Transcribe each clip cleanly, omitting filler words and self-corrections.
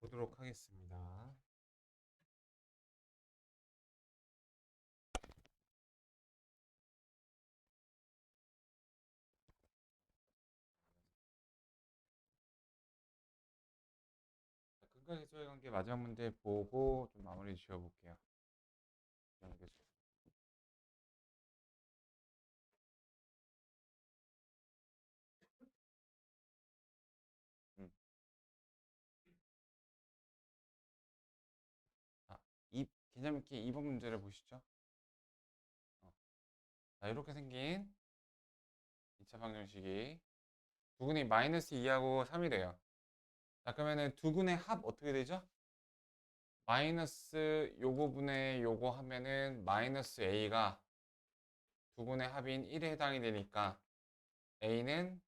보도록 하겠습니다. 근과 계수의 관계 마지막 문제 보고 좀 마무리 지어볼게요. 음. 자, 개념 있게 2번 문제를 보시죠. 자, 이렇게 생긴 2차 방정식이 두근이 마이너스 2하고 3이래요. 자, 그러면은 두근의 합 어떻게 되죠? 마이너스 요거분의 요거 하면은 마이너스 a가 두근의 합인 1에 해당이 되니까 a는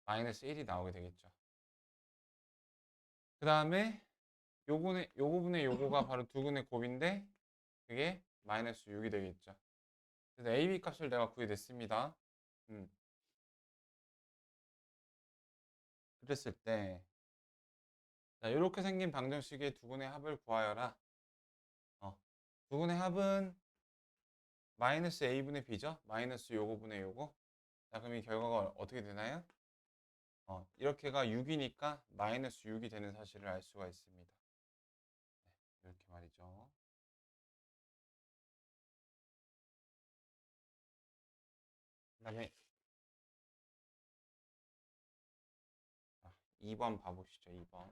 마이너스 1이 나오게 되겠죠. 그 다음에 요거분의 요거가 바로 두근의 곱인데 그게 마이너스 6이 되겠죠. 그래서 a, b 값을 내가 구해냈습니다. 그랬을 때 자, 이렇게 생긴 방정식의 두근의 합을 구하여라. 두근의 합은 마이너스 a분의 b죠. 마이너스 요거분의 요거. 자, 그럼 이 결과가 어떻게 되나요? 이렇게가 6이니까 마이너스 6이 되는 사실을 알 수가 있습니다. 네, 이렇게 말이죠. 그 다음에 2번 봐보시죠. 2번.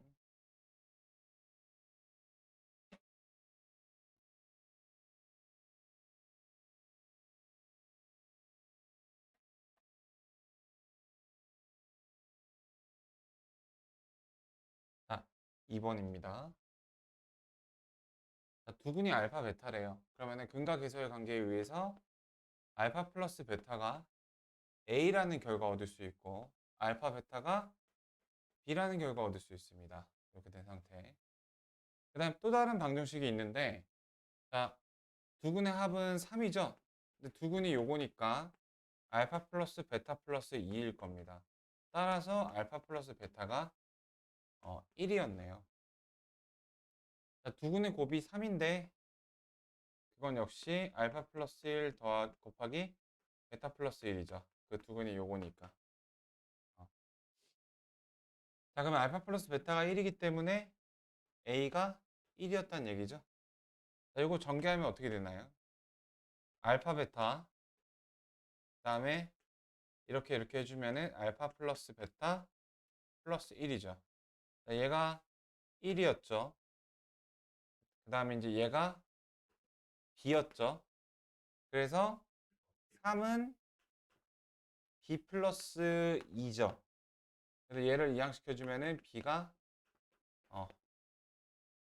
자, 2번입니다. 자, 두근이 알파 베타래요. 그러면은 근과 계수의 관계에 의해서 알파 플러스 베타가 A라는 결과 얻을 수 있고 알파 베타가 B라는 결과 얻을 수 있습니다. 이렇게 된 상태. 그 다음에 또 다른 방정식이 있는데 자, 두근의 합은 3이죠. 근데 두근이 요거니까 알파 플러스 베타 플러스 2일 겁니다. 따라서 알파 플러스 베타가 1이었네요. 자, 두근의 곱이 3인데 그건 역시 알파 플러스 1 곱하기 베타 플러스 1이죠. 그 두근이 요거니까. 자, 그러면 알파 플러스 베타가 1이기 때문에 A가 1이었다는 얘기죠. 자, 이거 전개하면 어떻게 되나요? 알파 베타 그 다음에 이렇게 해주면은 알파 플러스 베타 플러스 1이죠. 자, 얘가 1이었죠. 그 다음에 이제 얘가 B였죠. 그래서 3은 B 플러스 2죠. 그래서 얘를 이항시켜주면은 B가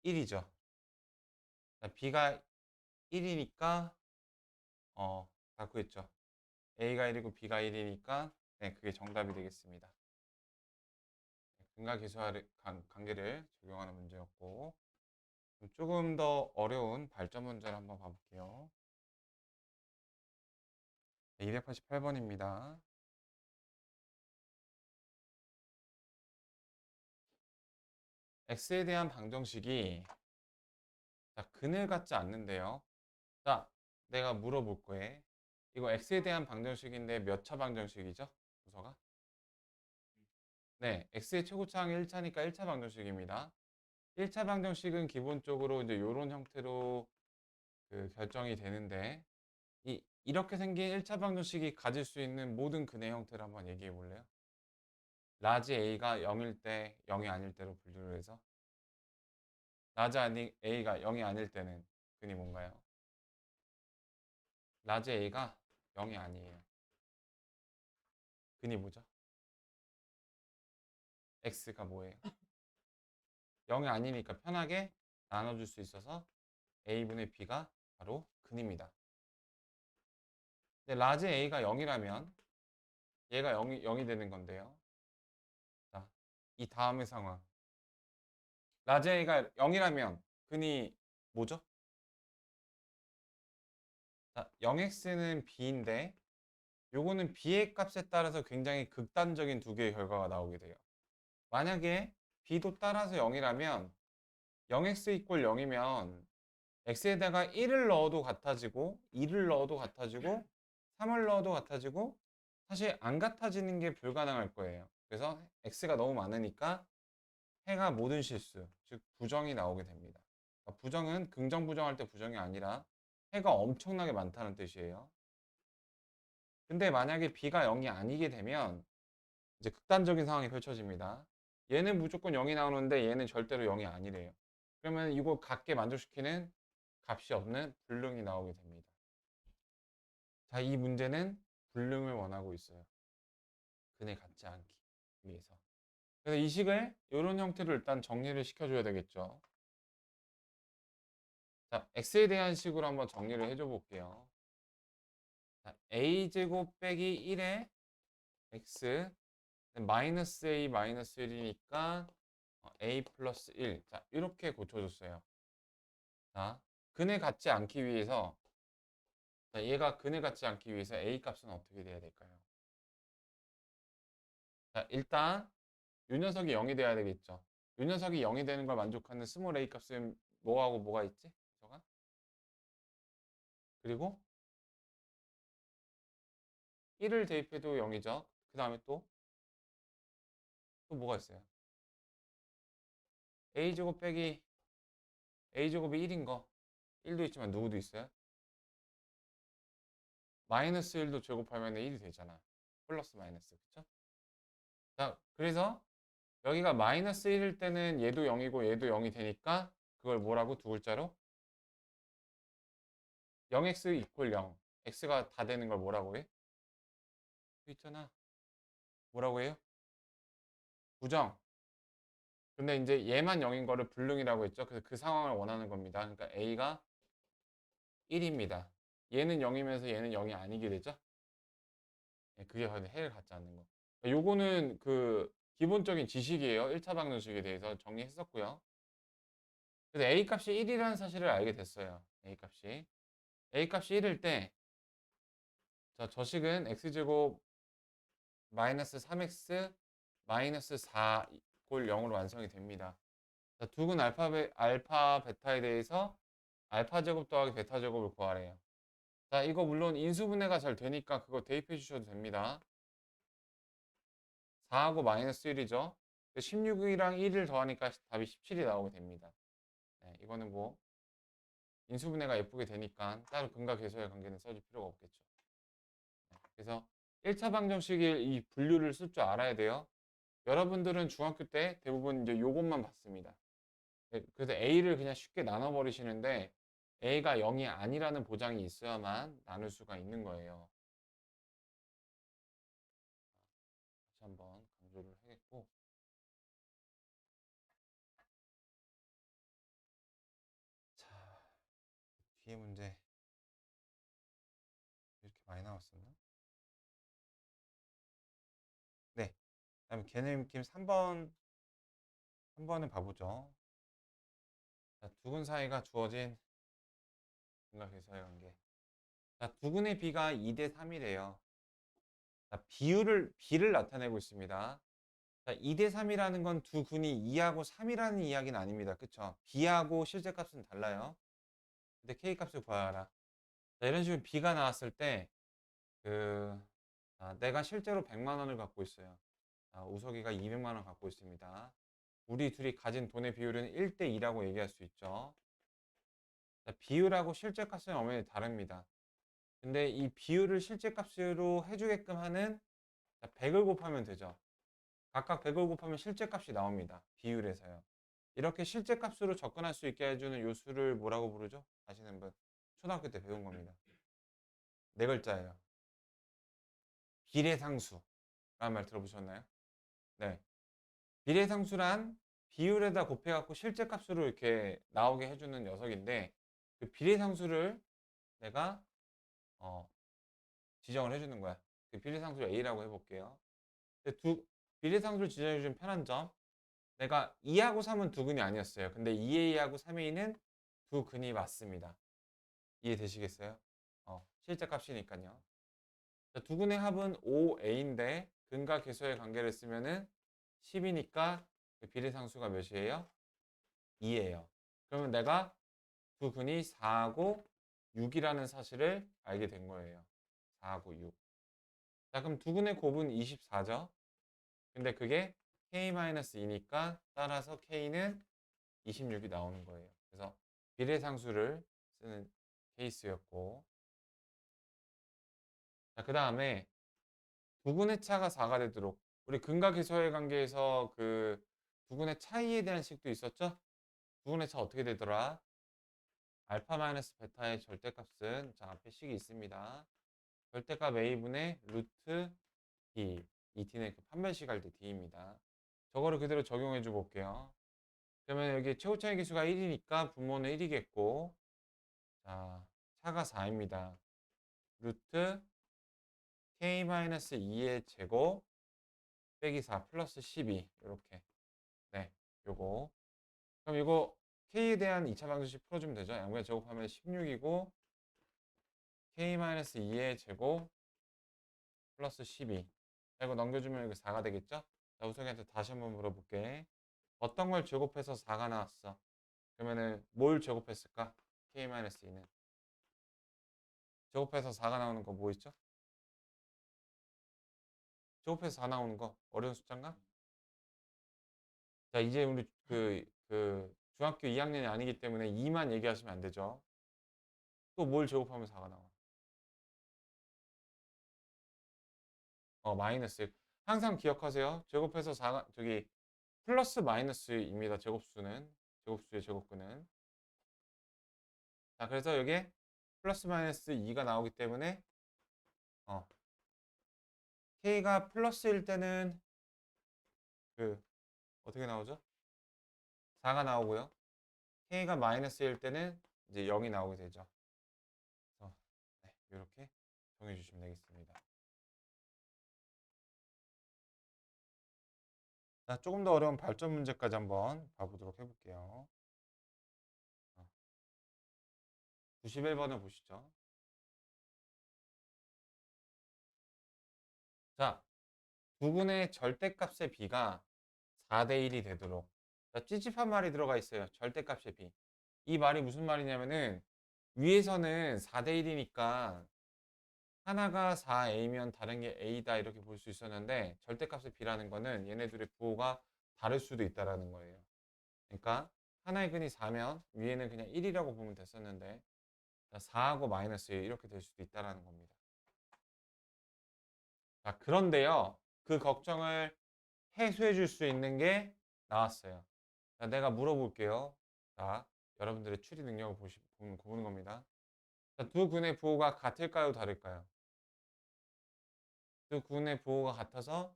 1이죠. 자, B가 1이니까 다 구했죠. A가 1이고 B가 1이니까 네, 그게 정답이 되겠습니다. 근과 계수의 관계를 적용하는 문제였고 조금 더 어려운 발전 문제를 한번 봐볼게요. 288번입니다. x에 대한 방정식이 근을 갖지 않는데요. 자, 내가 물어볼 거예요. 이거 x에 대한 방정식인데 몇 차 방정식이죠? 부서가? 네, x의 최고차항이 1차니까 1차 방정식입니다. 1차 방정식은 기본적으로 이제 이런 형태로 결정이 되는데 이렇게 생긴 1차 방정식이 가질 수 있는 모든 근의 형태를 한번 얘기해 볼래요? 라지 A가 0일 때, 0이 아닐 때로 분류를 해서 라지 A가 0이 아닐 때는 근이 뭔가요? 라지 A가 0이 아니에요. 근이 뭐죠? X가 뭐예요? 0이 아니니까 편하게 나눠줄 수 있어서 A분의 B가 바로 근입니다. 근데 라지 A가 0이라면 얘가 0이 되는 건데요. 자, 이 다음의 상황. 라지 A가 0이라면 근이 뭐죠? 자, 0x는 b인데 요거는 b의 값에 따라서 굉장히 극단적인 두 개의 결과가 나오게 돼요. 만약에 b도 따라서 0이라면 0x 이퀄 0이면 x에다가 1을 넣어도 같아지고 2를 넣어도 같아지고 3을 넣어도 같아지고 사실 안 같아지는 게 불가능할 거예요. 그래서 x가 너무 많으니까 해가 모든 실수, 즉 부정이 나오게 됩니다. 그러니까 부정은 긍정 부정할 때 부정이 아니라 해가 엄청나게 많다는 뜻이에요. 근데 만약에 b가 0이 아니게 되면 이제 극단적인 상황이 펼쳐집니다. 얘는 무조건 0이 나오는데 얘는 절대로 0이 아니래요. 그러면 이거 같게 만족시키는 값이 없는 불능이 나오게 됩니다. 자, 이 문제는 불능을 원하고 있어요. 근에 같지 않기 위해서. 그래서 이 식을 이런 형태로 일단 정리를 시켜줘야 되겠죠. 자, x에 대한 식으로 한번 정리를 해줘 볼게요. 자, a제곱 빼기 1에 x 마이너스 a 마이너스 1이니까 a 플러스 1. 자, 이렇게 고쳐줬어요. 자, 근에 같지 않기 위해서 자, 얘가 근에 같지 않기 위해서 a 값은 어떻게 돼야 될까요? 자, 일단 이 녀석이 0이 돼야 되겠죠. 이 녀석이 0이 되는 걸 만족하는 스몰 a 값은 뭐하고 뭐가 있지? 저가? 그리고 1을 대입해도 0이죠. 그 다음에 또 뭐가 있어요? a제곱 빼기 a제곱이 1인 거 1도 있지만 누구도 있어요? 마이너스 1도 제곱하면 1이 되잖아. 플러스 마이너스 그쵸? 자, 그래서 여기가 마이너스 1일 때는 얘도 0이고 얘도 0이 되니까 그걸 뭐라고 두 글자로? 0x 이퀄 0 x가 다 되는 걸 뭐라고 해? 있잖아. 뭐라고 해요? 부정. 근데 이제 얘만 0인 거를 불능이라고 했죠. 그래서 그 상황을 원하는 겁니다. 그러니까 a가 1입니다. 얘는 0이면서 얘는 0이 아니게 되죠. 예, 그게 바로 해를 갖지 않는 거. 요거는 그 기본적인 지식이에요. 1차 방정식에 대해서 정리했었고요. 그래서 a 값이 1이라는 사실을 알게 됐어요. a 값이 1일 때 자, 저식은 x제곱 마이너스 3x 마이너스 4 골 0으로 완성이 됩니다. 자, 두근 알파 베타에 대해서 알파 제곱 더하기 베타 제곱을 구하래요. 자, 이거 물론 인수분해가 잘 되니까 그거 대입해 주셔도 됩니다. 4하고 마이너스 1이죠. 16이랑 1을 더하니까 답이 17이 나오게 됩니다. 네, 이거는 뭐 인수분해가 예쁘게 되니까 따로 근과 계수의 관계는 써줄 필요가 없겠죠. 네, 그래서 1차 방정식의 이 분류를 쓸 줄 알아야 돼요. 여러분들은 중학교 때 대부분 이제 요것만 봤습니다. 네, 그래서 A를 그냥 쉽게 나눠버리시는데 A가 0이 아니라는 보장이 있어야만 나눌 수가 있는 거예요. 다시 한번 강조를 하겠고. 자, 뒤에 문제 이렇게 많이 나왔었나? 네. 다음에 걔네 느낌 3번을 봐보죠. 자, 두근 사이가 주어진 분각계수의 관계. 자, 두근의 비가 2대 3이래요. 자, 비를 나타내고 있습니다. 자, 2대 3이라는 건 두 근이 2하고 3이라는 이야기는 아닙니다. 그쵸? b하고 실제값은 달라요. 근데 k값을 구하라. 자, 이런 식으로 b가 나왔을 때 내가 실제로 100만 원을 갖고 있어요. 우석이가 200만 원 갖고 있습니다. 우리 둘이 가진 돈의 비율은 1대 2라고 얘기할 수 있죠. 자, 비율하고 실제값은 엄연히 다릅니다. 근데 이 비율을 실제값으로 해주게끔 하는 100을 곱하면 되죠. 각각 100을 곱하면 실제값이 나옵니다. 비율에서요. 이렇게 실제값으로 접근할 수 있게 해주는 요수를 뭐라고 부르죠? 아시는 분? 초등학교 때 배운 겁니다. 네 글자예요. 비례상수. 라는 말 들어보셨나요? 네. 비례상수란 비율에다 곱해갖고 실제값으로 이렇게 나오게 해주는 녀석인데 그 비례상수를 내가 지정을 해주는 거야. 그 비례상수를 A라고 해볼게요. 비례상수를 지정해주는 편한 점 내가 2하고 3은 두 근이 아니었어요. 근데 2A하고 3A는 두 근이 맞습니다. 이해되시겠어요? 실제값이니까요. 두 근의 합은 5A인데 근과 계수의 관계를 쓰면은 10이니까 그 비례상수가 몇이에요? 2예요. 그러면 내가 두근이 4하고 6이라는 사실을 알게 된 거예요. 4하고 6. 자, 그럼 두근의 곱은 24죠. 근데 그게 k-2니까 따라서 k는 26이 나오는 거예요. 그래서 비례상수를 쓰는 케이스였고, 자, 그 다음에 두근의 차가 4가 되도록 우리 근각계수의 관계에서 그 두근의 차이에 대한 식도 있었죠? 두근의 차 어떻게 되더라? 알파 마이너스 베타의 절대값은 자 앞에 식이 있습니다. 절대값 a분의 루트 d 이 d는 그 판별식 할 때 d입니다. 저거를 그대로 적용해 줘 볼게요. 그러면 여기 최고차의 기수가 1이니까 분모는 1이겠고 자 차가 4입니다. 루트 k-2의 제곱 빼기 4 플러스 12 이렇게 네 요거 그럼 이거 k에 대한 2차 방정식 풀어주면 되죠. 양변 제곱하면 16이고 k-2의 제곱 플러스 12 자, 이거 넘겨주면 이거 4가 되겠죠? 자 우석이한테 다시 한번 물어볼게. 어떤 걸 제곱해서 4가 나왔어? 그러면은 뭘 제곱했을까? k-2는 제곱해서 4가 나오는 거 뭐 있죠? 제곱해서 4 나오는 거 어려운 숫자인가? 자 이제 우리 그 중학교 2학년이 아니기 때문에 2만 얘기하시면 안 되죠. 또 뭘 제곱하면 4가 나와? 마이너스. 항상 기억하세요. 제곱해서 4가 저기 플러스 마이너스입니다. 제곱수의 제곱근은. 자 그래서 여기에 플러스 마이너스 2가 나오기 때문에 어, k가 플러스일 때는 그 어떻게 나오죠? 4가 나오고요. k가 마이너스일 때는 이제 0이 나오게 되죠. 그래서 네, 이렇게 정해 주시면 되겠습니다. 자, 조금 더 어려운 발전 문제까지 한번 봐보도록 해볼게요. 91번을 보시죠. 자, 두근의 절대값의 비가 4대 1이 되도록 자, 찝찝한 말이 들어가 있어요. 절대값의 비. 이 말이 무슨 말이냐면은 위에서는 4대 1이니까 하나가 4a면 다른 게 a다 이렇게 볼 수 있었는데 절대값의 b라는 거는 얘네들의 부호가 다를 수도 있다라는 거예요. 그러니까 하나의 근이 4면 위에는 그냥 1이라고 보면 됐었는데 4하고 마이너스 1 이렇게 될 수도 있다라는 겁니다. 자, 그런데요. 그 걱정을 해소해 줄 수 있는 게 나왔어요. 자, 내가 물어볼게요. 자, 여러분들의 추리 능력을 보는 겁니다. 자, 두 근의 부호가 같을까요, 다를까요? 두 근의 부호가 같아서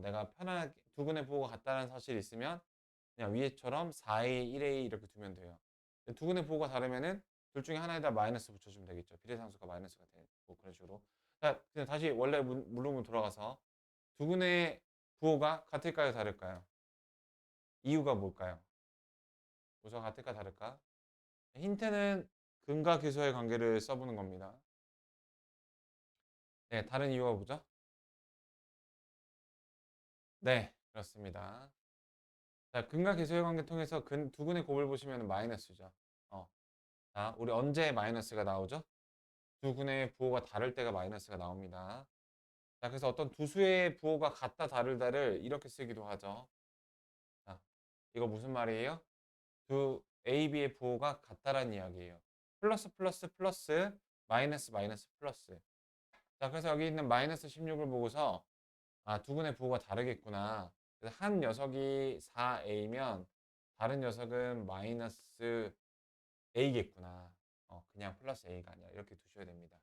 내가 편하게 두 근의 부호가 같다는 사실이 있으면 그냥 위에처럼 4a, 1a 이렇게 두면 돼요. 두 근의 부호가 다르면은 둘 중에 하나에다 마이너스 붙여주면 되겠죠. 비례상수가 마이너스가 되고 그런 식으로. 자, 그냥 다시 원래 물론으로 돌아가서 두 근의 부호가 같을까요, 다를까요? 이유가 뭘까요? 우선 같을까, 다를까? 힌트는 근과 계수의 관계를 써보는 겁니다. 네, 다른 이유가 뭐죠? 네, 그렇습니다. 자, 근과 계수의 관계 통해서 두 근의 곱을 보시면 마이너스죠. 자, 우리 언제 마이너스가 나오죠? 두 근의 부호가 다를 때가 마이너스가 나옵니다. 자, 그래서 어떤 두 수의 부호가 같다 다르다를 이렇게 쓰기도 하죠. 자, 이거 무슨 말이에요? 두 A, B의 부호가 같다라는 이야기예요. 플러스 플러스 플러스 마이너스 마이너스 플러스. 자, 그래서 여기 있는 마이너스 16을 보고서 두 근의 부호가 다르겠구나. 그래서 한 녀석이 4A면 다른 녀석은 마이너스 A겠구나. 그냥 플러스 A가 아니라 이렇게 두셔야 됩니다.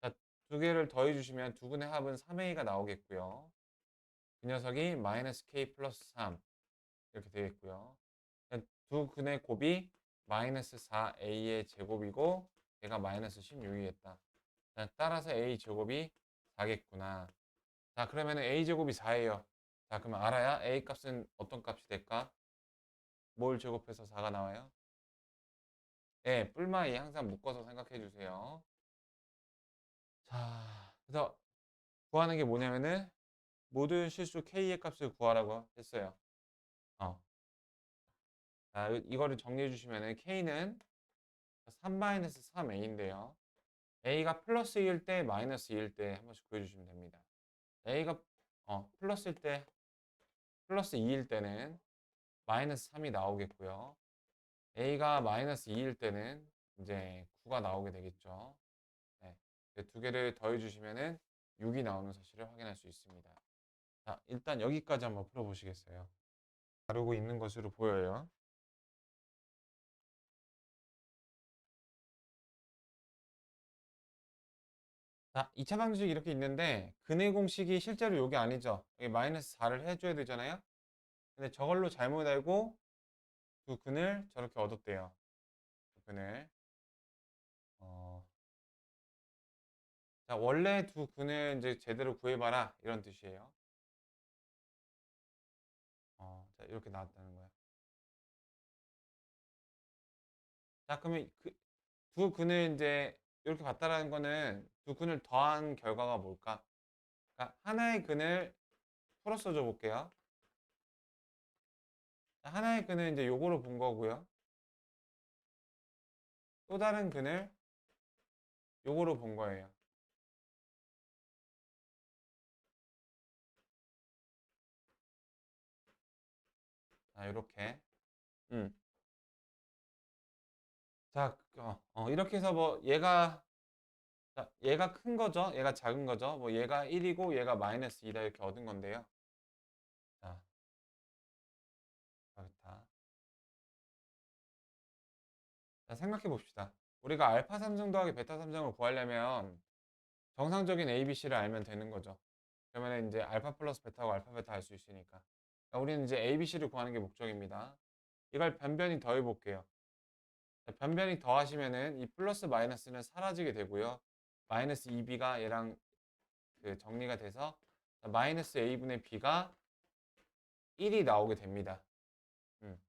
자, 두 개를 더해 주시면 두 근의 합은 3A가 나오겠고요. 그 녀석이 마이너스 K 플러스 3 이렇게 되겠고요. 두 근의 곱이 마이너스 4A의 제곱이고 얘가 마이너스 16이겠다. 따라서 A 제곱이 4겠구나. 자, 그러면 A 제곱이 4예요. 자, 그러면 알아야 A 값은 어떤 값이 될까? 뭘 제곱해서 4가 나와요? 네, 뿔마이 항상 묶어서 생각해 주세요. 자, 그래서 구하는 게 뭐냐면은 모든 실수 K의 값을 구하라고 했어요. 어. 자, 이거를 정리해 주시면은 K는 3-3A인데요. A가 플러스 2일 때, 마이너스 2일 때 한 번씩 구해주시면 됩니다. A가 플러스일 때, 플러스 2일 때는 마이너스 3이 나오겠고요. A가 마이너스 2일 때는 이제 9가 나오게 되겠죠. 네. 두 개를 더해 주시면은 6이 나오는 사실을 확인할 수 있습니다. 자, 일단 여기까지 한번 풀어보시겠어요? 다루고 있는 것으로 보여요. 자, 2차 방정식 이렇게 있는데 근의 공식이 실제로 여기 아니죠. 여기 마이너스 4를 해줘야 되잖아요. 근데 저걸로 잘못 알고 두 근을 저렇게 얻었대요. 두 근을. 어, 자, 원래 두 근을 이제 제대로 구해봐라 이런 뜻이에요. 자, 이렇게 나왔다는 거야. 자, 그러면 두 근을 이제 이렇게 봤다라는 거는 두 근을 더한 결과가 뭘까? 그러니까 하나의 근을 풀어서 줘 볼게요. 하나의 근을 이제 요거로 본 거고요. 또 다른 근을 요거로 본 거예요. 자, 이렇게. 음. 자, 이렇게 해서 뭐 얘가 큰 거죠. 얘가 작은 거죠. 뭐 얘가 1이고 얘가 마이너스 2다 이렇게 얻은 건데요. 자, 그렇다. 자, 생각해 봅시다. 우리가 알파 3정 더하기 베타 3정을 구하려면 정상적인 ABC를 알면 되는 거죠. 그러면 이제 알파 플러스 베타고 알파 베타 알 수 있으니까. 그러니까 우리는 이제 ABC를 구하는 게 목적입니다. 이걸 변변히 더해 볼게요. 변변히 더하시면은 이 플러스 마이너스는 사라지게 되고요. 마이너스 2b가 얘랑 그 정리가 돼서 마이너스 a분의 b가 1이 나오게 됩니다. 음.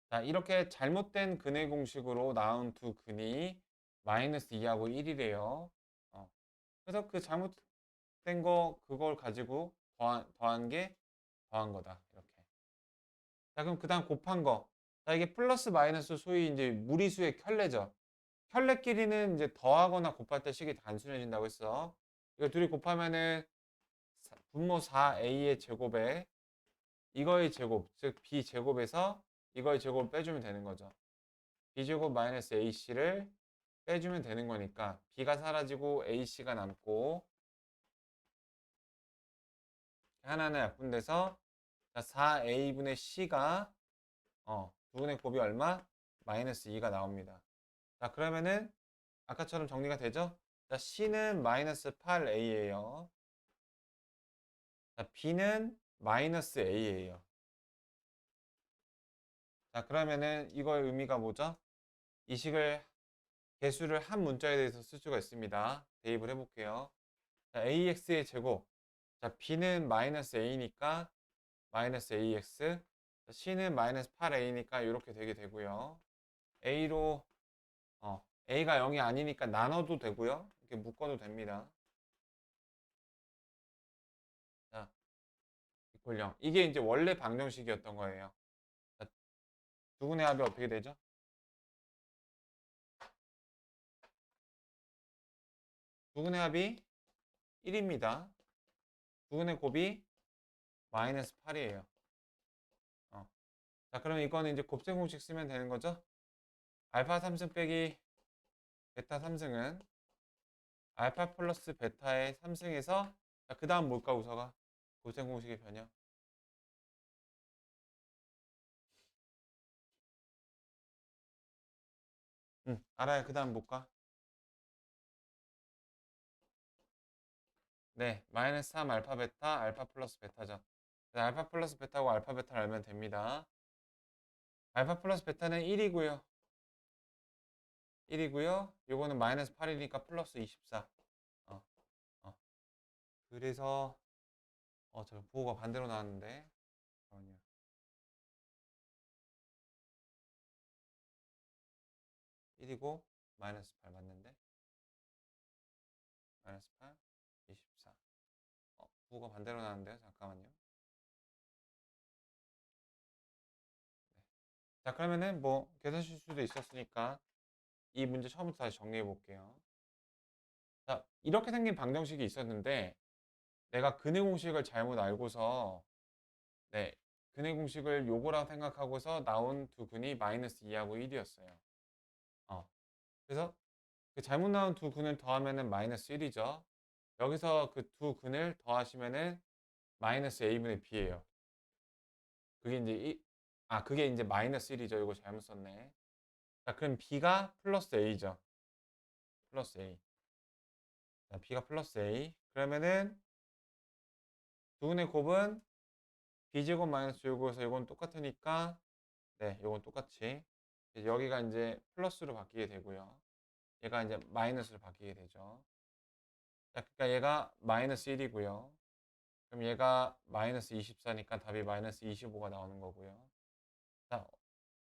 자, 이렇게 잘못된 근의 공식으로 나온 두 근이 마이너스 2하고 1이래요. 그래서 그 잘못된 거 그걸 가지고 더한 게 더한 거다. 이렇게. 자, 그럼 그 다음 곱한 거. 자, 이게 플러스 마이너스 소위 이제 무리수의 켤레죠. 켤레끼리는 이제 더하거나 곱할 때 식이 단순해진다고 했어. 이거 둘이 곱하면은 분모 4a의 제곱에 이거의 제곱, 즉 b제곱에서 이거의 제곱을 빼주면 되는 거죠. b제곱 마이너스 ac를 빼주면 되는 거니까 b가 사라지고 ac가 남고 하나는 약분돼서 4a분의 c가 두 분의 곱이 얼마? 마이너스 2가 나옵니다. 자, 그러면은 아까처럼 정리가 되죠? 자, c는 마이너스 8a예요. 자, b는 마이너스 a예요. 자, 그러면은 이거의 의미가 뭐죠? 이 식을 개수를 한 문자에 대해서 쓸 수가 있습니다. 대입을 해볼게요. 자, ax의 제곱. 자, b는 마이너스 a니까 마이너스 ax. 자, c는 마이너스 8a니까 이렇게 되게 되고요. a로 a가 0이 아니니까 나눠도 되고요. 이렇게 묶어도 됩니다. 자, 이퀄 0. 이게 이제 원래 방정식이었던 거예요. 자, 두 분의 합이 어떻게 되죠? 두 분의 합이 1입니다. 두 분의 곱이 마이너스 8이에요. 자, 그럼 이거는 이제 곱셈 공식 쓰면 되는 거죠? 알파 3승 빼기 베타 3승은 알파 플러스 베타의 3승에서 그 다음 뭘까 우서가? 곱셈 공식의 변형. 알아요. 그 다음 뭘까? 네, 마이너스 3 알파 베타, 알파 플러스 베타죠. 네, 알파 플러스 베타고 알파 베타를 알면 됩니다. 알파 플러스 베타는 1이고요. 1이고요. 요거는 마이너스 8이니까 플러스 24. 어, 어. 그래서 저 부호가 반대로 나왔는데. 잠깐만요. 1이고 마이너스 8 맞는데? 마이너스 8, 24. 부호가 반대로 나왔는데요. 잠깐만요. 자, 그러면은 뭐 계산 실수도 있었으니까 이 문제 처음부터 다시 정리해 볼게요. 자, 이렇게 생긴 방정식이 있었는데 내가 근의 공식을 잘못 알고서 네, 근의 공식을 요거라고 생각하고서 나온 두 근이 마이너스 2하고 1이었어요. 그래서 그 잘못 나온 두 근을 더하면은 마이너스 1이죠. 여기서 그 두 근을 더하시면은 마이너스 a분의 b예요. 그게 이제 그게 이제 마이너스 1이죠. 이거 잘못 썼네. 자, 그럼 b가 플러스 a죠. 플러스 a. 자, b가 플러스 a. 그러면은 두 근의 곱은 b제곱 마이너스 제곱에서 이건 똑같으니까 네, 이건 똑같이 여기가 이제 플러스로 바뀌게 되고요. 얘가 이제 마이너스로 바뀌게 되죠. 자, 그러니까 얘가 마이너스 1이고요. 그럼 얘가 마이너스 24니까 답이 마이너스 25가 나오는 거고요. 자,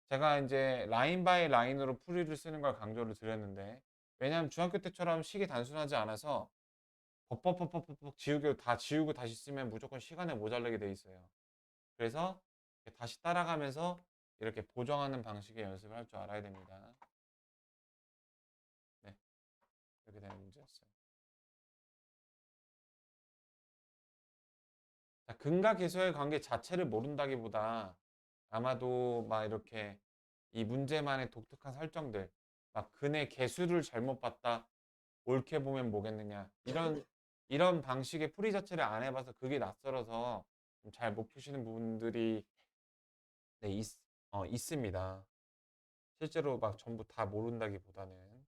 제가 이제 라인 바이 라인으로 풀이를 쓰는 걸 강조를 드렸는데 왜냐하면 중학교 때처럼 식이 단순하지 않아서 벅벅벅벅벅 지우개 다 지우고 다시 쓰면 무조건 시간에 모자르게 돼 있어요. 그래서 다시 따라가면서 이렇게 보정하는 방식의 연습을 할 줄 알아야 됩니다. 네, 이렇게 되는 문제였어요. 자, 근과 계수의 관계 자체를 모른다기보다 아마도 막 이렇게 이 문제만의 독특한 설정들, 막 근의 개수를 잘못 봤다, 옳게 보면 뭐겠느냐, 이런 방식의 풀이 자체를 안 해봐서 그게 낯설어서 잘 못 푸시는 부분들이 네, 있습니다. 실제로 막 전부 다 모른다기보다는.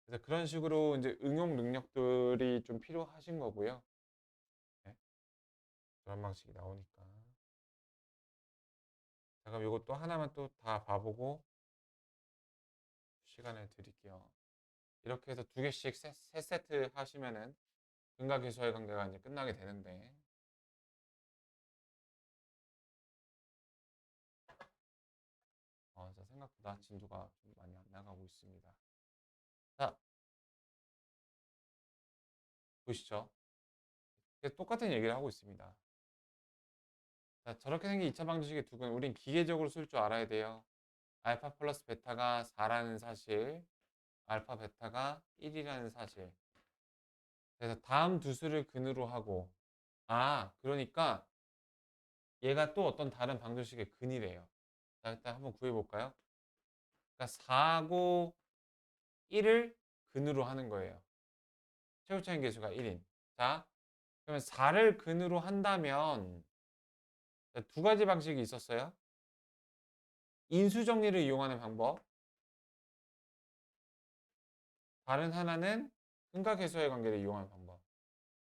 그래서 그런 식으로 이제 응용 능력들이 좀 필요하신 거고요. 네, 그런 방식이 나오니까. 자, 그럼 이것도 하나만 또 다 봐보고 시간을 드릴게요. 이렇게 해서 두 개씩 세 세트 하시면은 근과 계수의 관계가 이제 끝나게 되는데 자, 생각보다 진도가 좀 많이 안 나가고 있습니다. 자, 보시죠. 똑같은 얘기를 하고 있습니다. 자, 저렇게 생긴 2차 방정식의 두 근은 우린 기계적으로 쓸 줄 알아야 돼요. 알파 플러스 베타가 4라는 사실, 알파 베타가 1이라는 사실. 그래서 다음 두 수를 근으로 하고 그러니까 얘가 또 어떤 다른 방정식의 근이래요. 자, 일단 한번 구해볼까요? 그러니까 4고 1을 근으로 하는 거예요. 최고차인 계수가 1인. 자, 그러면 4를 근으로 한다면 두 가지 방식이 있었어요. 인수 정리를 이용하는 방법. 다른 하나는 근과 계수의 관계를 이용하는 방법.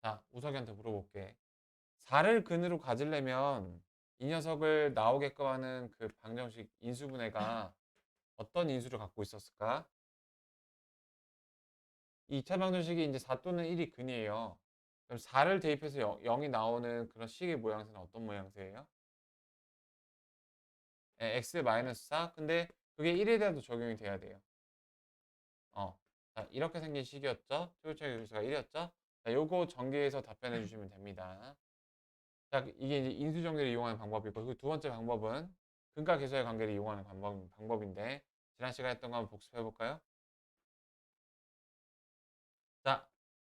자, 우석이한테 물어볼게. 4를 근으로 가지려면 이 녀석을 나오게끔 하는 그 방정식 인수분해가 어떤 인수를 갖고 있었을까? 이 2차 방정식이 이제 4 또는 1이 근이에요. 그럼 4를 대입해서 0이 나오는 그런 식의 모양새는 어떤 모양새예요? x-4. 근데 그게 1에 대해도 적용이 돼야 돼요. 자, 이렇게 생긴 식이었죠. 최고차의 개수가 1이었죠. 자, 요거 전개해서 답변해 주시면 됩니다. 자, 이게 이제 인수정리를 이용하는 방법이고, 그 두 번째 방법은 근과 계수의 관계를 이용하는 방법인데, 지난 시간에 했던 거 한번 복습해 볼까요? 자,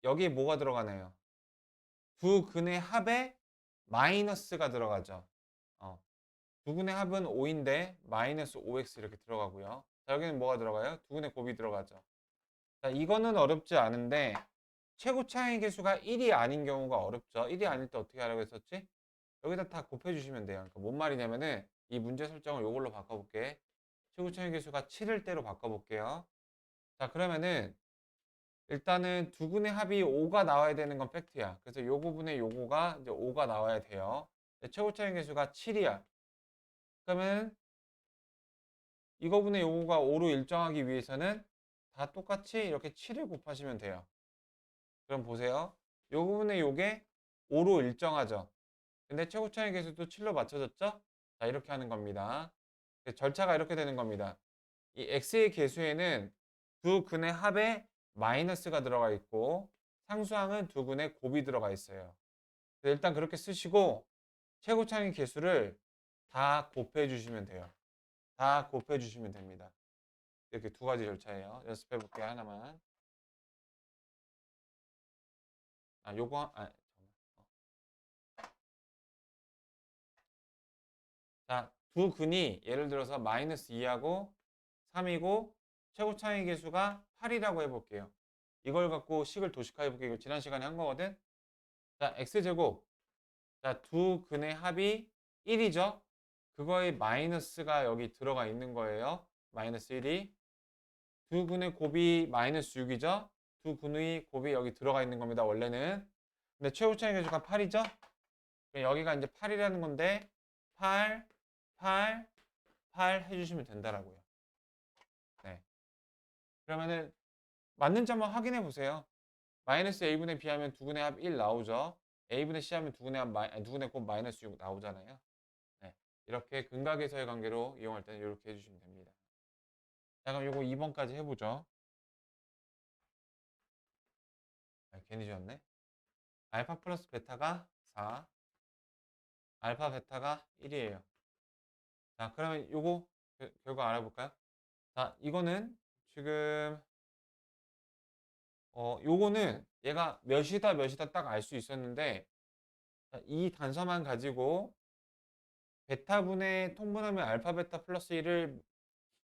여기 뭐가 들어가나요? 두 근의 합에 마이너스가 들어가죠. 어, 두 근의 합은 5인데 마이너스 5x 이렇게 들어가고요. 자, 여기는 뭐가 들어가요? 두 근의 곱이 들어가죠. 자, 이거는 어렵지 않은데 최고 차이 계수가 1이 아닌 경우가 어렵죠. 1이 아닐 때 어떻게 하라고 했었지? 여기다 다 곱해주시면 돼요. 그러니까 뭔 말이냐면은 이 문제 설정을 이걸로 바꿔볼게. 최고 차이 계수가 7일 때로 바꿔볼게요. 자, 그러면은 일단은 두 근의 합이 5가 나와야 되는 건 팩트야. 그래서 요 부분에 요거가 이제 5가 나와야 돼요. 최고 차이 계수가 7이야. 그러면 이거분의 요거가 5로 일정하기 위해서는 다 똑같이 이렇게 7을 곱하시면 돼요. 그럼 보세요. 요 부분에 요게 5로 일정하죠. 근데 최고차이 계수도 7로 맞춰졌죠? 자, 이렇게 하는 겁니다. 절차가 이렇게 되는 겁니다. 이 x의 계수에는 두 근의 합에 마이너스가 들어가 있고 상수항은 두 근의 곱이 들어가 있어요. 일단 그렇게 쓰시고 최고차이 계수를 다 곱해 주시면 돼요. 다 곱해 주시면 됩니다. 이렇게 두 가지 절차예요. 연습해 볼게요. 하나만. 요거 자, 두 근이 예를 들어서 마이너스 2하고 3이고 최고 차이 계수가 8이라고 해볼게요. 이걸 갖고 식을 도식화해 볼게요. 이거 지난 시간에 한 거거든. 자, x제곱. 자, 두 근의 합이 1이죠. 그거의 마이너스가 여기 들어가 있는 거예요. 마이너스 1이. 두 근의 곱이 마이너스 6이죠. 두 근의 곱이 여기 들어가 있는 겁니다. 원래는. 근데 최고 차이 계수가 8이죠. 여기가 이제 8이라는 건데 8, 8, 8 해주시면 된다라고요. 네. 그러면은 맞는지 한번 확인해 보세요. 마이너스 a분의 b 하면 두근의 합 1 나오죠. a분의 c 하면 두근의 곱 마이너스 6 나오잖아요. 네. 이렇게 근각에서의 관계로 이용할 때는 이렇게 해주시면 됩니다. 자, 그럼 요거 2번까지 해보죠. 괜히 지웠네. 알파 플러스 베타가 4, 알파 베타가 1이에요. 자, 그러면 요거 결과 알아볼까요? 자, 이거는 지금 요거는 얘가 몇이다 딱 알 수 있었는데 자, 이 단서만 가지고 베타분의 통분하면 알파 베타 플러스 1을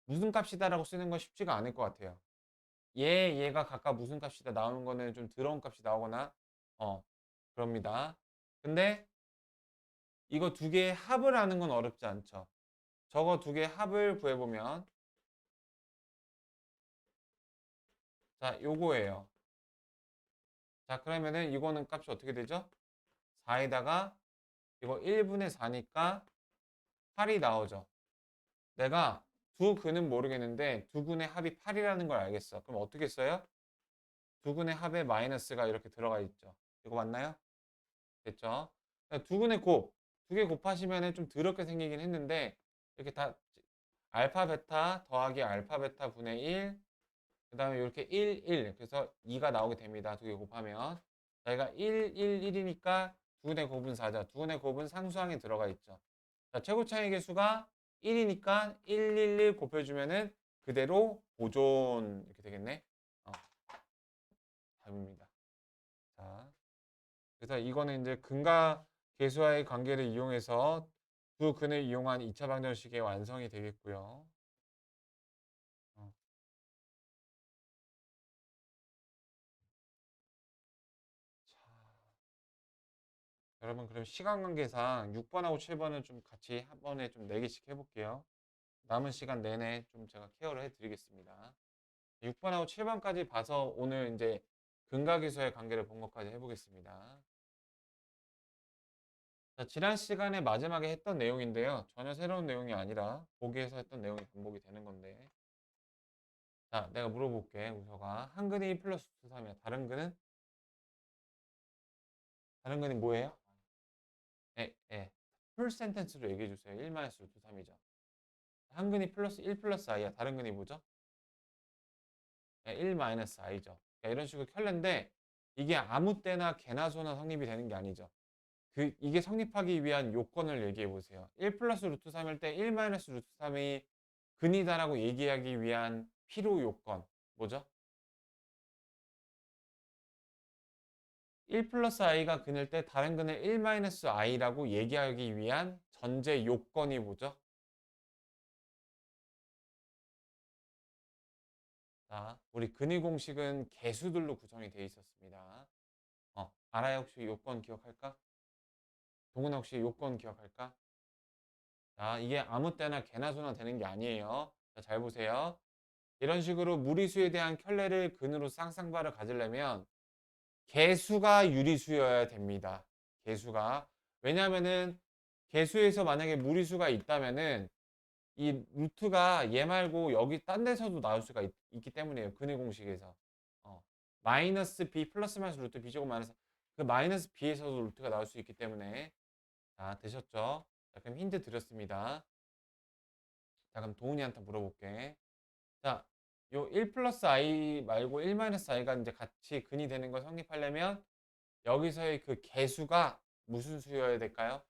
무슨 값이다라고 쓰는 건 쉽지가 않을 것 같아요. 얘가 각각 무슨 값이다 나오는 거는 좀 더러운 값이 나오거나 그럽니다. 근데 이거 두 개의 합을 하는 건 어렵지 않죠. 저거 두 개의 합을 구해보면 자, 요거예요. 자, 그러면은 이거는 값이 어떻게 되죠? 4에다가 이거 1분의 4니까 8이 나오죠. 내가 두 근은 모르겠는데 두 근의 합이 8이라는 걸 알겠어. 그럼 어떻게 써요? 두 근의 합에 마이너스가 이렇게 들어가 있죠. 이거 맞나요? 됐죠? 두 근의 곱, 두 개 곱하시면 좀 더럽게 생기긴 했는데 이렇게 다 알파 베타 더하기 알파 베타 분의 1, 그 다음에 이렇게 1, 1, 그래서 2가 나오게 됩니다. 두 개 곱하면. 저희가 1, 1, 1이니까 두 근의 곱은 4죠. 두 근의 곱은 상수항에 들어가 있죠. 자, 최고 차이 계수가 1이니까 1, 1, 1 곱해주면은 그대로 보존 이렇게 되겠네. 답입니다. 자, 그래서 이거는 이제 근과 계수와의 관계를 이용해서 두 근을 이용한 2차 방정식의 완성이 되겠고요. 어, 자, 여러분 그럼 시간 관계상 6번하고 7번은 좀 같이 한 번에 좀 4개씩 해볼게요. 남은 시간 내내 좀 제가 케어를 해드리겠습니다. 6번하고 7번까지 봐서 오늘 이제 근과 계수와의 관계를 본 것까지 해보겠습니다. 자, 지난 시간에 마지막에 했던 내용인데요. 전혀 새로운 내용이 아니라 보기에서 했던 내용이 반복이 되는 건데. 자, 내가 물어볼게. 우서가 한 근이 1 플러스 3이야. 다른 근은? 다른 근이 뭐예요? 예. 풀 센텐스로 얘기해 주세요. 1 마이너스 루트 3이죠. 한 근이 플러스 1 플러스 i야. 다른 근이 뭐죠? 1 마이너스 i죠. 그러니까 이런 식으로 켤레인데 이게 아무 때나 개나 소나 성립이 되는 게 아니죠. 이게 성립하기 위한 요건을 얘기해 보세요. 1 플러스 루트 3일 때 1 마이너스 루트 3이 근이다라고 얘기하기 위한 필요 요건 뭐죠? 1 플러스 i가 근일 때 다른 근을 1 마이너스 i라고 얘기하기 위한 전제 요건이 뭐죠? 자, 우리 근의 공식은 개수들로 구성이 되어 있었습니다. 알아요? 혹시 요건 기억할까? 동훈아 혹시 요건 기억할까? 자, 이게 아무 때나 개나 소나 되는 게 아니에요. 자, 잘 보세요. 이런 식으로 무리수에 대한 켤레를 근으로 쌍쌍바를 가지려면 개수가 유리수여야 됩니다. 개수가. 왜냐하면은 개수에서 만약에 무리수가 있다면은 이 루트가 얘 말고 여기 딴 데서도 나올 수가 있기 때문이에요. 근의 공식에서. 마이너스 b 플러스 마이너스 루트 b제곱 마이너스 그 마이너스 b에서도 루트가 나올 수 있기 때문에 자, 되셨죠? 자, 그럼 힌트 드렸습니다. 자, 그럼 도훈이한테 물어볼게. 자, 요 1 플러스 i 말고 1 마이너스 i가 이제 같이 근이 되는 걸 성립하려면 여기서의 그 개수가 무슨 수여야 될까요?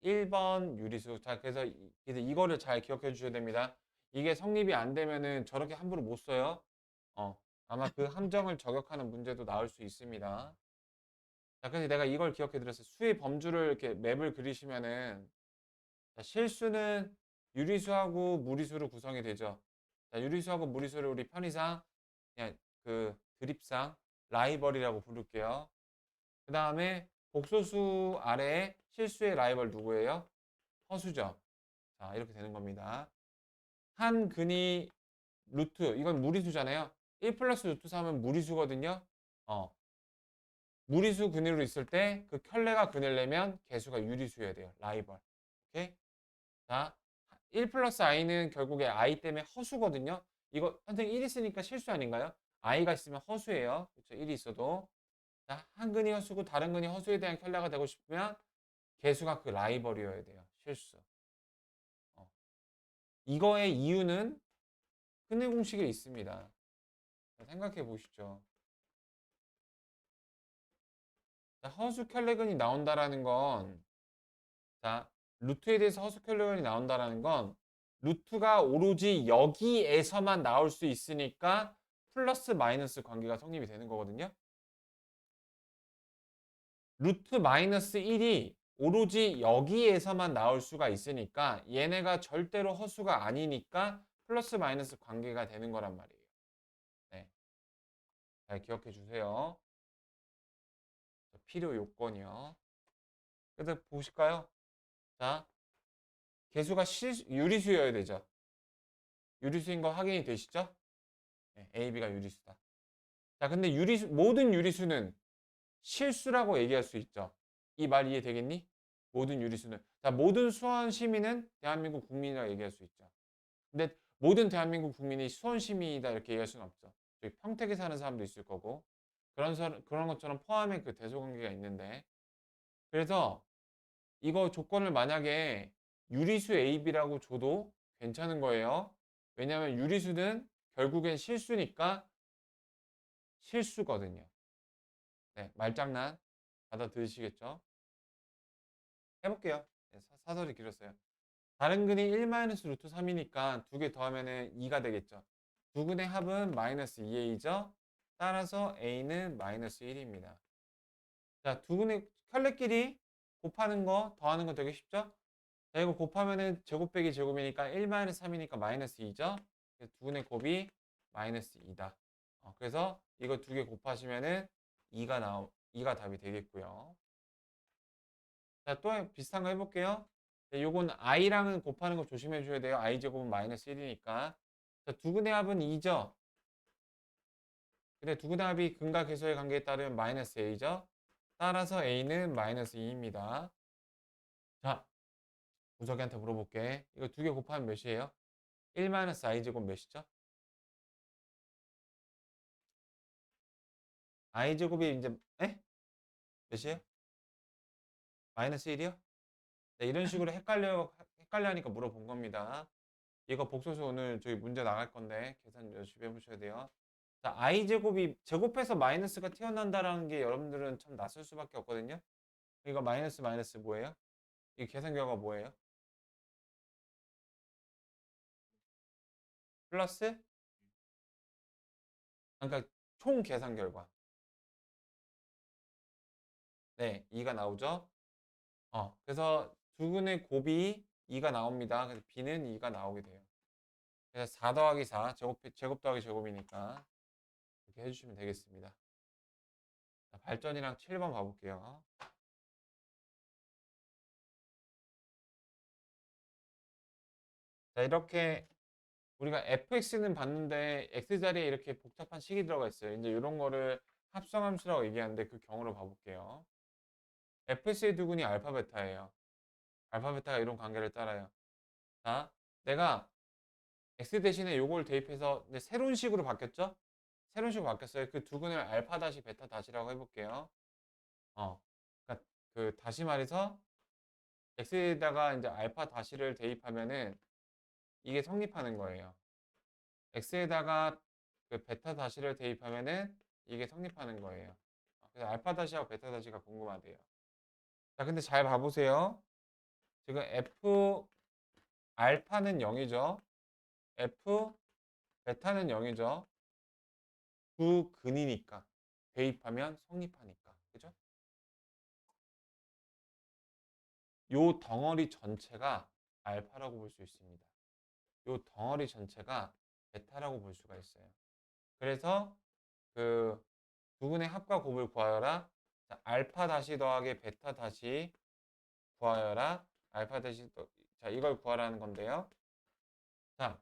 1번 유리수. 자, 그래서 이거를 잘 기억해 주셔야 됩니다. 이게 성립이 안 되면은 저렇게 함부로 못 써요. 아마 그 함정을 저격하는 문제도 나올 수 있습니다. 자, 그래서 내가 이걸 기억해 드렸어요. 수의 범주를 이렇게 맵을 그리시면은, 자, 실수는 유리수하고 무리수로 구성이 되죠. 자, 유리수하고 무리수를 우리 편의상 그냥 그 드립상 라이벌이라고 부를게요. 그 다음에 복소수 아래에 실수의 라이벌 누구예요? 허수죠. 자, 이렇게 되는 겁니다. 한 근이 루트, 이건 무리수잖아요. 1 플러스 루트 3은 무리수거든요. 무리수 근으로 있을 때 그 켤레가 근을 내면 개수가 유리수여야 돼요. 라이벌. 오케이? 자, 1 플러스 i는 결국에 i 때문에 허수거든요. 이거 선생님 1 있으니까 실수 아닌가요? i가 있으면 허수예요. 그렇죠? 1이 있어도. 자, 한 근이 허수고 다른 근이 허수에 대한 켤레가 되고 싶으면 개수가 그 라이벌이어야 돼요. 실수. 어. 이거의 이유는 근의 공식에 있습니다. 생각해 보시죠. 자, 허수 켤레근이 나온다라는 건, 자, 루트에 대해서 허수 켤레근이 나온다라는 건 루트가 오로지 여기에서만 나올 수 있으니까 플러스 마이너스 관계가 성립이 되는 거거든요. 루트 마이너스 1이 오로지 여기에서만 나올 수가 있으니까 얘네가 절대로 허수가 아니니까 플러스 마이너스 관계가 되는 거란 말이에요. 네. 잘 기억해 주세요. 필요 요건이요. 그래서 보실까요? 자, 개수가 유리수여야 되죠. 유리수인 거 확인이 되시죠? 네, A, B가 유리수다. 자, 근데 모든 유리수는 실수라고 얘기할 수 있죠. 이 말 이해되겠니? 모든 유리수는. 자, 모든 수원 시민은 대한민국 국민이라고 얘기할 수 있죠. 근데 모든 대한민국 국민이 수원 시민이다 이렇게 얘기할 수는 없죠. 저기 평택에 사는 사람도 있을 거고 그런 것처럼 포함의 그 대소관계가 있는데, 그래서 이거 조건을 만약에 유리수 AB라고 줘도 괜찮은 거예요. 왜냐하면 유리수는 결국엔 실수니까 실수거든요. 네, 말장난 받아들이시겠죠? 해볼게요. 네, 사설이 길었어요. 다른 근이 1-루트 3이니까 두 개 더하면 2가 되겠죠. 두 근의 합은 마이너스 2a죠. 따라서 a는 마이너스 1입니다. 자, 두 근의 켤레끼리 곱하는 거 더하는 거 되게 쉽죠? 자, 이거 곱하면은 제곱 빼기 제곱이니까 1-3이니까 마이너스 2죠? 두 근의 곱이 마이너스 2다. 그래서 이거 두 개 곱하시면은 2가 답이 되겠고요. 자, 또 비슷한 거 해볼게요. 자, 요건 i랑은 곱하는 거 조심해 줘야 돼요. i 제곱은 마이너스 1이니까. 자, 두 근의 합은 2죠? 근데 두 근의 합이 근과 계수의 관계에 따르면 마이너스 a죠? 따라서 a는 마이너스 2입니다. 자, 우석이한테 물어볼게. 이거 두 개 곱하면 몇이에요? 1-i 제곱 몇이죠? i 제곱이 이제 몇이에요? 마이너스 1이요? 네, 이런 식으로 헷갈려 하니까 물어본 겁니다. 이거 복소수 오늘 저희 문제 나갈 건데 계산 열심히 해보셔야 돼요. 자, i 제곱이 제곱해서 마이너스가 튀어나온다라는 게 여러분들은 참 낯설 수밖에 없거든요. 이거 마이너스 마이너스 뭐예요? 이 계산 결과 뭐예요? 플러스? 그러니까 총 계산 결과. 네, 2가 나오죠. 그래서 두 근의 곱이 2가 나옵니다. 그래서 b는 2가 나오게 돼요. 그래서 4 더하기 4, 제곱 더하기 제곱이니까 이렇게 해주시면 되겠습니다. 자, 발전이랑 7번 가볼게요. 자, 이렇게 우리가 fx는 봤는데 x 자리에 이렇게 복잡한 식이 들어가 있어요. 이제 이런 거를 합성함수라고 얘기하는데 그 경우로 봐볼게요. fx의 두근이 알파 베타예요. 알파 베타가 이런 관계를 따라요. 자, 내가 x 대신에 요걸 대입해서 이제 새로운 식으로 바뀌었죠? 새로운 식으로 바뀌었어요. 그 두근을 알파 다시 베타 다시라고 해볼게요. 그러니까 그 다시 말해서 x에다가 이제 알파 다시를 대입하면은 이게 성립하는 거예요. x에다가 그 베타 다시를 대입하면은 이게 성립하는 거예요. 그래서 알파 다시하고 베타 다시가 궁금하대요. 자, 근데 잘 봐보세요. 지금 F 알파는 0이죠. F 베타는 0이죠. 두 근이니까 대입하면 성립하니까. 그죠? 요 덩어리 전체가 알파라고 볼 수 있습니다. 요 덩어리 전체가 베타라고 볼 수가 있어요. 그래서 그 두 분의 합과 곱을 구하여라. 자, 알파 다시 더하기 베타 다시 구하여라. 알파 다시 자, 이걸 구하라는 건데요. 자,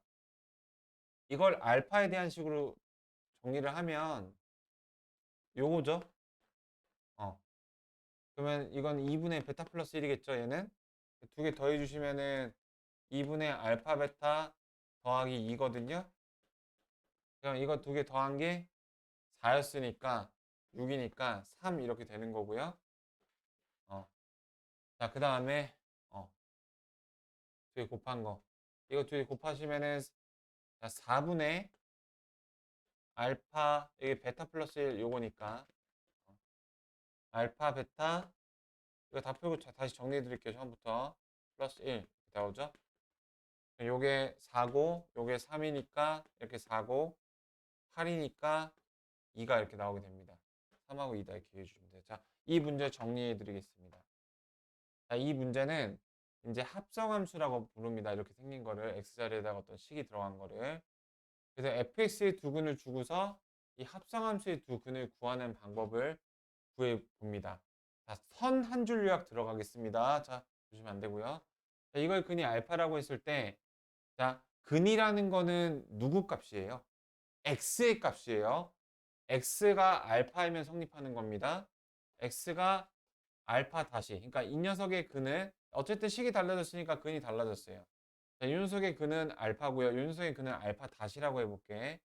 이걸 알파에 대한 식으로 정리를 하면 요거죠. 어. 그러면 이건 2분의 베타 플러스 1이겠죠, 얘는? 두 개 더해 주시면은 2분의 알파 베타 더하기 2거든요. 그럼 이거 두 개 더한 게 4였으니까 6이니까 3 이렇게 되는 거고요. 어. 자, 그다음에 두 개 곱한 거. 이거 두 개 곱하시면은 자, 4분의 알파 이게 베타 플러스 1 요거니까 알파 베타 이거 다 풀고 다시 정리해 드릴게요. 처음부터 플러스 1 나오죠? 요게 4고 요게 3이니까 이렇게 4고 8이니까 2가 이렇게 나오게 됩니다. 3하고 2다 이렇게 해주시면 돼요. 자, 이 문제 정리해 드리겠습니다. 자, 이 문제는 이제 합성함수라고 부릅니다. 이렇게 생긴 거를 x자리에다가 어떤 식이 들어간 거를. 그래서 fx의 두 근을 주고서 이 합성함수의 두 근을 구하는 방법을 구해 봅니다. 자, 선 한 줄 요약 들어가겠습니다. 자, 보시면 안 되고요. 자, 이걸 근이 알파라고 했을 때, 자, 근이라는 거는 누구 값이에요? x의 값이에요. x가 알파이면 성립하는 겁니다. x가 알파 다시. 그러니까 이 녀석의 근은 어쨌든 식이 달라졌으니까 근이 달라졌어요. 자, 이 녀석의 근은 알파고요. 이 녀석의 근은 알파 다시라고 해볼게.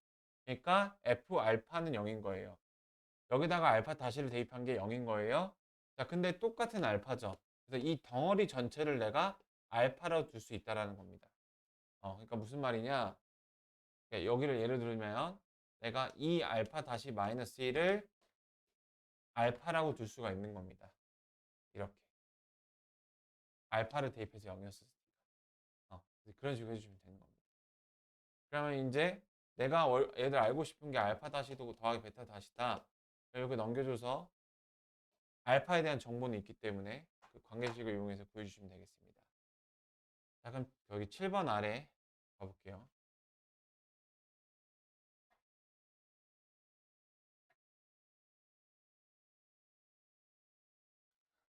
그러니까 f 알파는 0인 거예요. 여기다가 알파 다시를 대입한 게 0인 거예요. 자, 근데 똑같은 알파죠. 그래서 이 덩어리 전체를 내가 알파로 둘 수 있다라는 겁니다. 그러니까 무슨 말이냐? 그러니까 여기를 예를 들면 내가 이 알파 다시 마이너스 1을 알파라고 둘 수가 있는 겁니다. 이렇게. 알파를 대입해서 0이었으니까. 그런 식으로 해주시면 되는 겁니다. 그러면 이제 내가 얘들 알고 싶은 게 알파 다시도 더하기 베타 다시다. 이렇게 넘겨줘서 알파에 대한 정보는 있기 때문에 그 관계식을 이용해서 구해주시면 되겠습니다. 자, 그럼 여기 7번 아래 가볼게요.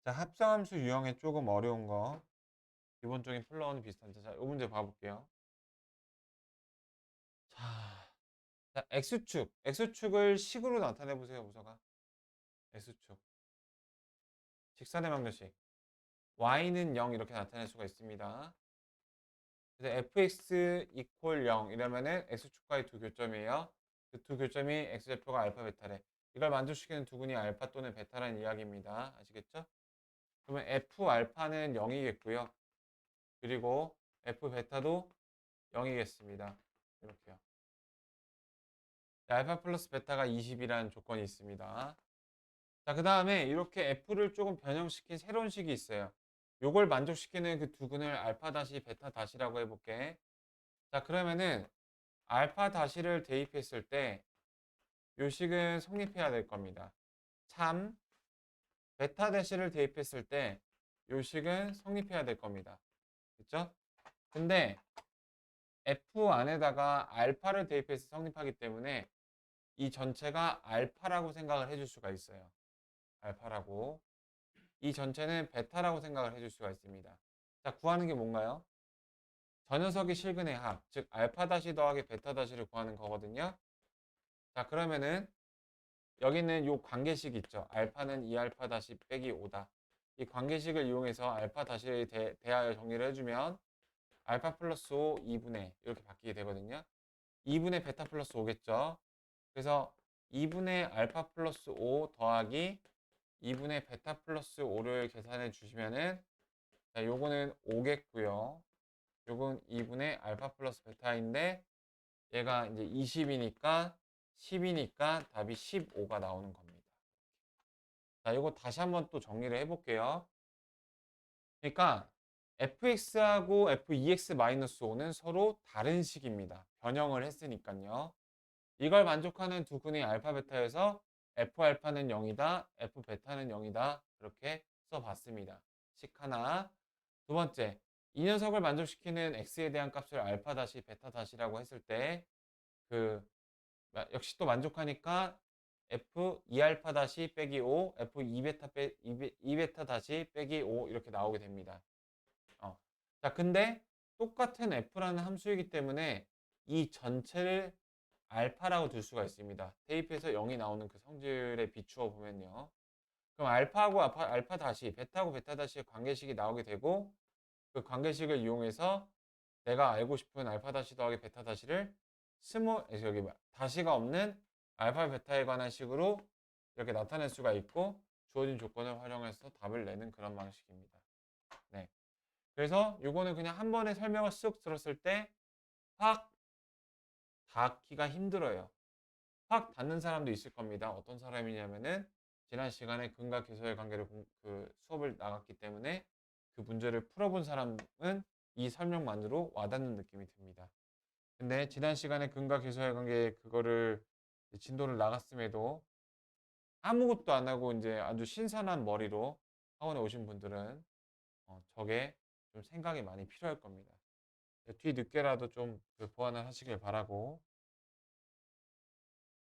자, 합성함수 유형에 조금 어려운 거 기본적인 플러는 비슷한데 자, 이 문제 봐볼게요. 자, X축을 식으로 나타내 보세요. 우서가 X축 직선의 방정식 Y는 0 이렇게 나타낼 수가 있습니다. 그래서 fx 이퀄 0 이러면은 x축과의 두 교점이에요. 그 두 교점이 x좌표가 알파 베타래. 이걸 만족시키는 두 근이 알파 또는 베타라는 이야기입니다. 아시겠죠? 그러면 f 알파는 0이겠고요. 그리고 f 베타도 0이겠습니다. 이렇게요. 알파 플러스 베타가 20이라는 조건이 있습니다. 자, 그 다음에 이렇게 f를 조금 변형시킨 새로운 식이 있어요. 요걸 만족시키는 그 두 근을 알파 다시 베타 다시라고 해볼게. 자, 그러면은 알파 다시를 대입했을 때 요식은 성립해야 될 겁니다. 참 베타 다시를 대입했을 때 요식은 성립해야 될 겁니다. 그렇죠? 근데 F 안에다가 알파를 대입해서 성립하기 때문에 이 전체가 알파라고 생각을 해줄 수가 있어요. 알파라고. 이 전체는 베타라고 생각을 해줄 수가 있습니다. 자, 구하는 게 뭔가요? 저 녀석의 실근의 합, 즉 알파 다시 더하기 베타 다시를 구하는 거거든요. 자, 그러면은 여기는 요 관계식 있죠. 알파는 2알파 다시 빼기 5다. 이 관계식을 이용해서 알파 다시를 대하여 정리를 해주면 알파 플러스 5, 2분의 이렇게 바뀌게 되거든요. 2분의 베타 플러스 5겠죠. 그래서 2분의 알파 플러스 5 더하기 2분의 베타 플러스 5를 계산해 주시면은 자, 요거는 5겠고요. 요건 2분의 알파 플러스 베타인데 얘가 이제 20이니까 10이니까 답이 15가 나오는 겁니다. 자, 이거 다시 한번 또 정리를 해볼게요. 그러니까 fx하고 f2x-5는 서로 다른 식입니다. 변형을 했으니까요. 이걸 만족하는 두 근의 알파 베타에서 f알파는 0이다, f베타는 0이다. 이렇게 써봤습니다. 식 하나. 두 번째, 이 녀석을 만족시키는 x에 대한 값을 알파 다시 베타 다시라고 했을 때 그 역시 또 만족하니까 f 2알파 다시 빼기 5, f 2베타 다시 빼기 5 이렇게 나오게 됩니다. 자, 근데 똑같은 f라는 함수이기 때문에 이 전체를 알파라고 둘 수가 있습니다. 대입해서 0이 나오는 그 성질에 비추어 보면요. 그럼 알파하고 알파 다시, 베타하고 베타 다시의 관계식이 나오게 되고 그 관계식을 이용해서 내가 알고 싶은 알파 다시 더하기 베타 다시를 여기 다시가 없는 알파 베타에 관한 식으로 이렇게 나타낼 수가 있고 주어진 조건을 활용해서 답을 내는 그런 방식입니다. 네. 그래서 요거는 그냥 한 번에 설명을 쓱 들었을 때 확 닿기가 힘들어요. 확 닿는 사람도 있을 겁니다. 어떤 사람이냐면은 지난 시간에 근과 계수의 관계를 수업을 나갔기 때문에 그 문제를 풀어본 사람은 이 설명만으로 와닿는 느낌이 듭니다. 근데 지난 시간에 근과 계수의 관계 그거를 진도를 나갔음에도 아무것도 안 하고 이제 아주 신선한 머리로 학원에 오신 분들은 저게 좀 생각이 많이 필요할 겁니다. 뒤늦게라도 좀 보완을 하시길 바라고